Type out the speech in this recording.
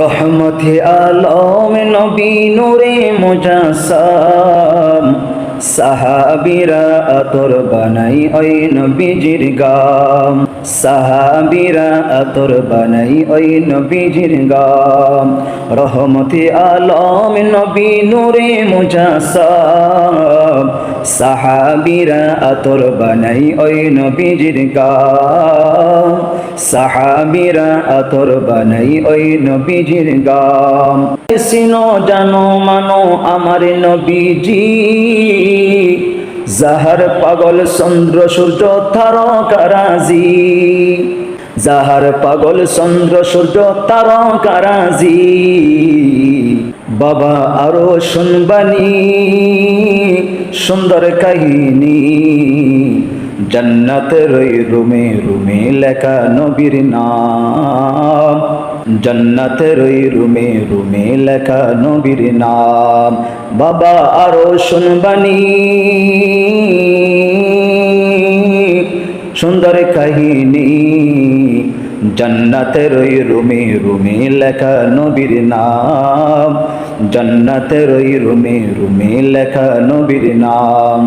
রহমতে আলম নবী নূরে মুজাসসাম, সাহাবীরা আতর বানাই ওই নবীজির গাম, সাহাবীরা আতর বানাই ওই নবীজির গাম। রহমতে আলম নবী নূরে মুজাসসাম, সাহাবীরা আতর বানাই ওই নবীজির গাম, সাহাবীরা আতর বানাই ওই নবীজির গাম। সিনো জানো মানো আমার নবীজি, যাহার পাগল চন্দ্র সূর্য তারকারাজি, যাহার পাগল চন্দ্র সূর্য তারকারাজি। বাবা আরো শুনবানি সুন্দর কাহিনী, জান্নাতের ওই রুমে রুমে লেখা নবীর নাম, জান্নাতের ওই রুমে রুমে লেখা নবীর নাম। বাবা আরো শুনবানি সুন্দর কাহিনী, জান্নাতের ওই রুমে রুমে লেখা নবীর নাম, জান্নাতের ওই রুমে রুমে লেখা নবীর নাম।